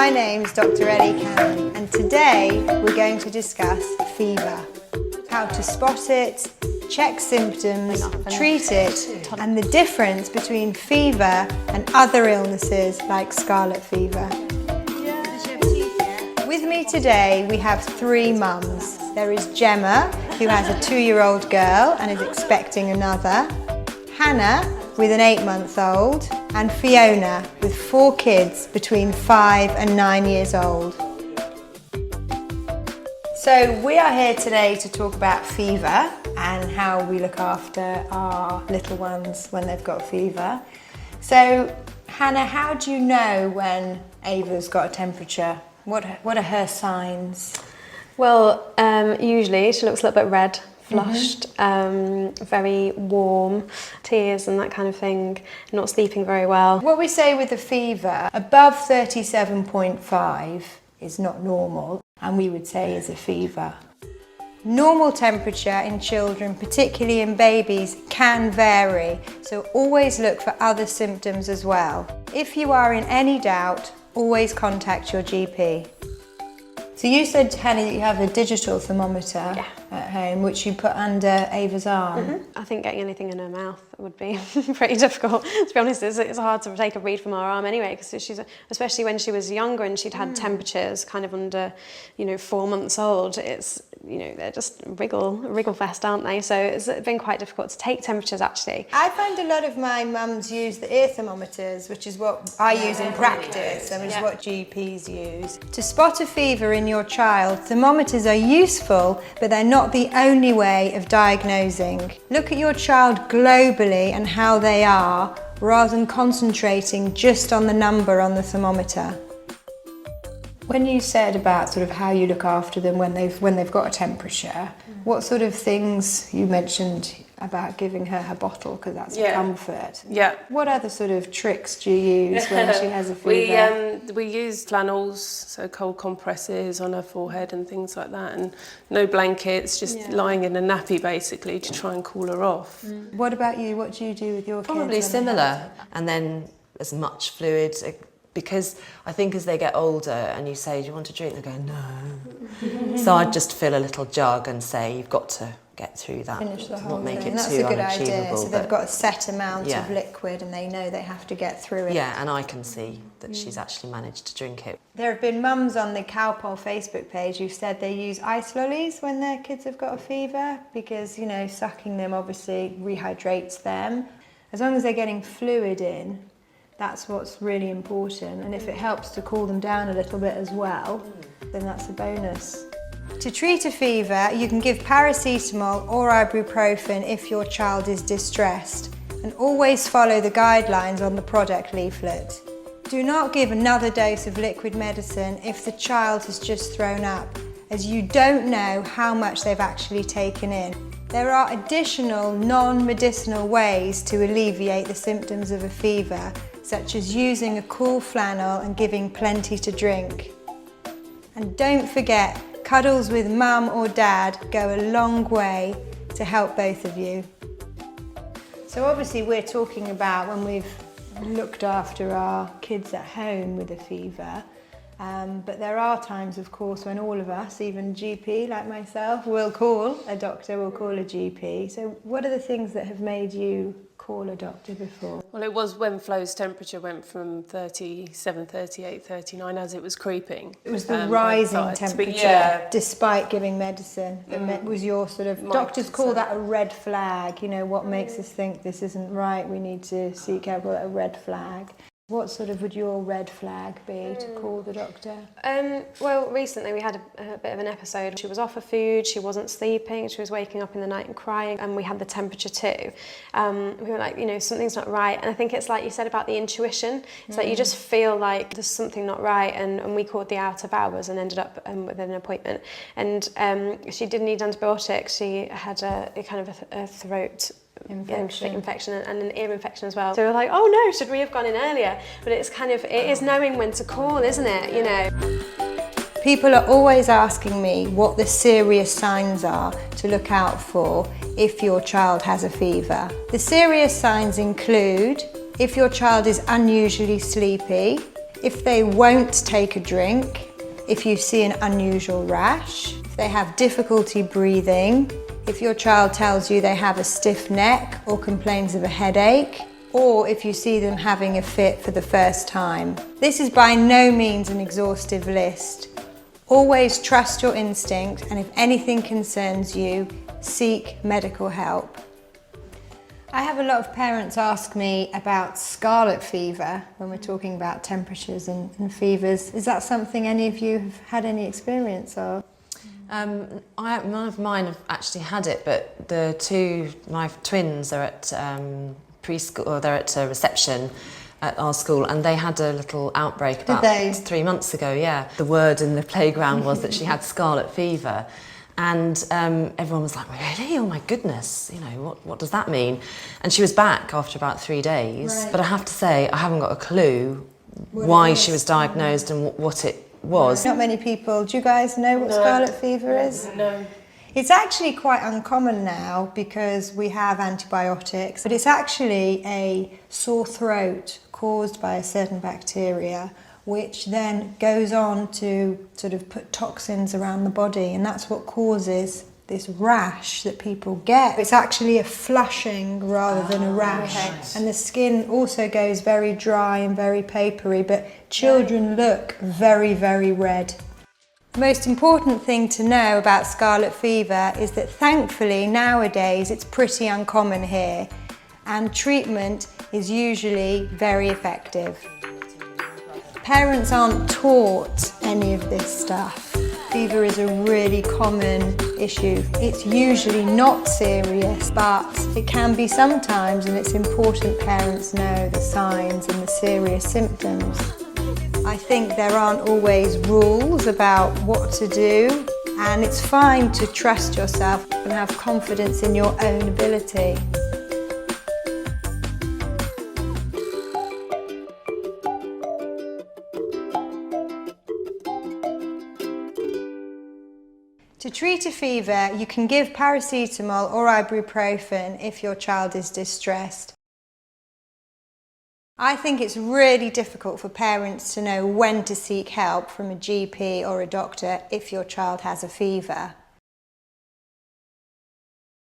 My name's Dr. Ellie Cannon, and today we're going to discuss fever. How to spot it, check symptoms, treat it, and the difference between fever and other illnesses like scarlet fever. With me today we have three mums. There is Gemma, who has a 2-year-old girl and is expecting another, Hannah with an 8-month-old, and Fiona with 4 kids between 5 and 9 years old. So we are here today to talk about fever and how we look after our little ones when they've got fever. So Hannah, how do you know when Ava's got a temperature? What are her signs? Well, usually she looks a little bit red, flushed, very warm, tears and that kind of thing, not sleeping very well. What we say with the fever, above 37.5 is not normal, and we would say is a fever. Normal temperature in children, particularly in babies, can vary, so always look for other symptoms as well. If you are in any doubt, always contact your GP. So you said, Hannah, that you have a digital thermometer at home, which you put under Ava's arm. I think getting anything in her mouth would be pretty difficult. To be honest, it's hard to take a read from her arm anyway, because she's, especially when she was younger and she'd had temperatures kind of under, 4 months old. It's, they're just wriggle fest, aren't they? So it's been quite difficult to take temperatures actually. I find a lot of my mums use the ear thermometers, which is what I use in practice and is what GPs use. To spot a fever in your child, thermometers are useful, but they're not the only way of diagnosing. Look at your child globally and how they are, rather than concentrating just on the number on the thermometer. When you said about sort of how you look after them when they've got a temperature, what sort of things you mentioned about giving her bottle, because that's a comfort. Yeah. What other sort of tricks do you use when she has a fever? We use flannels, so cold compresses on her forehead and things like that, and no blankets, just lying in a nappy basically to try and cool her off. What about you? What do you do with your kids? Probably similar, and then as much fluid, because I think as they get older and you say, do you want a drink? They go, no. So I'd just fill a little jug and say, you've got to get through that. Finish the whole not make thing. it That's too a good unachievable. idea. So they've got a set amount of liquid and they know they have to get through it. Yeah, and I can see that she's actually managed to drink it. There have been mums on the CALPOL Facebook page who've said they use ice lollies when their kids have got a fever because, sucking them obviously rehydrates them. As long as they're getting fluid in, that's what's really important, and if it helps to cool them down a little bit as well, then that's a bonus. To treat a fever, you can give paracetamol or ibuprofen if your child is distressed, and always follow the guidelines on the product leaflet. Do not give another dose of liquid medicine if the child has just thrown up, as you don't know how much they've actually taken in. There are additional non-medicinal ways to alleviate the symptoms of a fever, such as using a cool flannel and giving plenty to drink. And don't forget, cuddles with mum or dad go a long way to help both of you. So obviously we're talking about when we've looked after our kids at home with a fever, but there are times, of course, when all of us, even GP like myself, will call a doctor, will call a GP. So what are the things that have made you call a doctor before? Well, it was when Flo's temperature went from 37, 38, 39 as it was creeping. It was the rising temperature, despite giving medicine. That was your sort of, doctors call that a red flag. What makes us think this isn't right, we need to seek help, a red flag. What sort of would your red flag be to call the doctor? Well, recently we had a bit of an episode. She was off her food, she wasn't sleeping, she was waking up in the night and crying, and we had the temperature too. We were like, something's not right. And I think it's like you said about the intuition. It's like you just feel like there's something not right, and we called the out of hours and ended up with an appointment. And she did need antibiotics. She had a kind of a throat infection and an ear infection as well. So we were like, oh no, should we have gone in earlier? But it's it is knowing when to call, isn't it? People are always asking me what the serious signs are to look out for if your child has a fever. The serious signs include if your child is unusually sleepy, If they won't take a drink, if you see an unusual rash, if they have difficulty breathing, if your child tells you they have a stiff neck or complains of a headache, or if you see them having a fit for the first time. This is by no means an exhaustive list. Always trust your instinct, and if anything concerns you, seek medical help. I have a lot of parents ask me about scarlet fever when we're talking about temperatures and fevers. Is that something any of you have had any experience of? None of mine have actually had it, but my twins are at preschool, or they're at a reception at our school, and they had a little outbreak about 3 months ago, yeah. The word in the playground was that she had scarlet fever, and everyone was like, really? Oh my goodness, you know, what does that mean? And she was back after about 3 days, Right. but I have to say, I haven't got a clue why she was diagnosed and what it was. Not many people. Do you guys know what scarlet fever is? No. It's actually quite uncommon now because we have antibiotics, but it's actually a sore throat caused by a certain bacteria, which then goes on to sort of put toxins around the body, and that's what causes this rash that people get. It's actually a flushing rather than a rash. Right. And the skin also goes very dry and very papery, but children look very, very red. The most important thing to know about scarlet fever is that thankfully nowadays it's pretty uncommon here, and treatment is usually very effective. Parents aren't taught any of this stuff. Fever is a really common issue. It's usually not serious, but it can be sometimes, and it's important parents know the signs and the serious symptoms. I think there aren't always rules about what to do, and it's fine to trust yourself and have confidence in your own ability. To treat a fever, you can give paracetamol or ibuprofen if your child is distressed. I think it's really difficult for parents to know when to seek help from a GP or a doctor if your child has a fever.